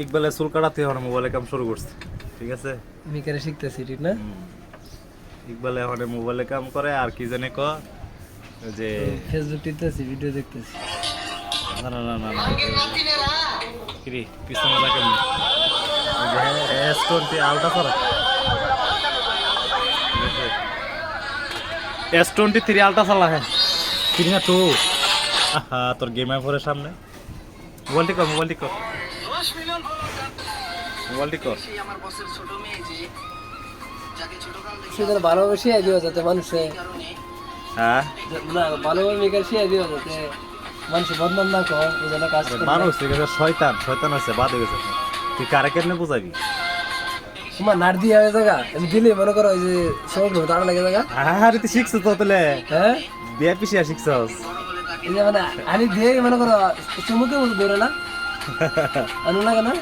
ইকবালের চুল কাটাতে এখন মোবাইলে কাম শুরু করছে, ঠিক আছে? মিকারে শিখতেছি, ঠিক না? ইকবালে এখন মোবাইলে কাম করে, আর কি জানে ক যে ফেসবুক টিপতেছি, ভিডিও দেখতেছি। না না না না না কিরে পিছনে লাগে না S20 আলট্রা করা, S23 আলট্রা চালা হ্যাঁ 3 না 2। আহা তোর গেম আইফোনের সামনে মোবাইলটি কর, মোবাইলটি কর, মোবাইলটি কর। সেটা ভালোভাবে শিয়াই দিও যাতে মানুষে হ্যাঁ না ভালোভাবে মিকার শিয়াই দিও যাতে মানুষ বদনাম না কর, বুঝে না কাজ করে। মানুষ ঠিক আছে, শয়তান শয়তান আছে, বাদ হয়ে গেছে। তুই কারে কেমনে বুঝাবি? তোমার নার দিয়ে হয়ে জায়গা আমি দিলে মনে করো ওই যে সমুদ্র তারা লাগে জায়গা। আরে তুই শিখছ তো তাহলে, হ্যাঁ বিয়া পিছিয়ে শিখছস। এই যে মানে আমি দিয়ে মনে করো চুমুকে মতো ধরে না আনু লাগে না।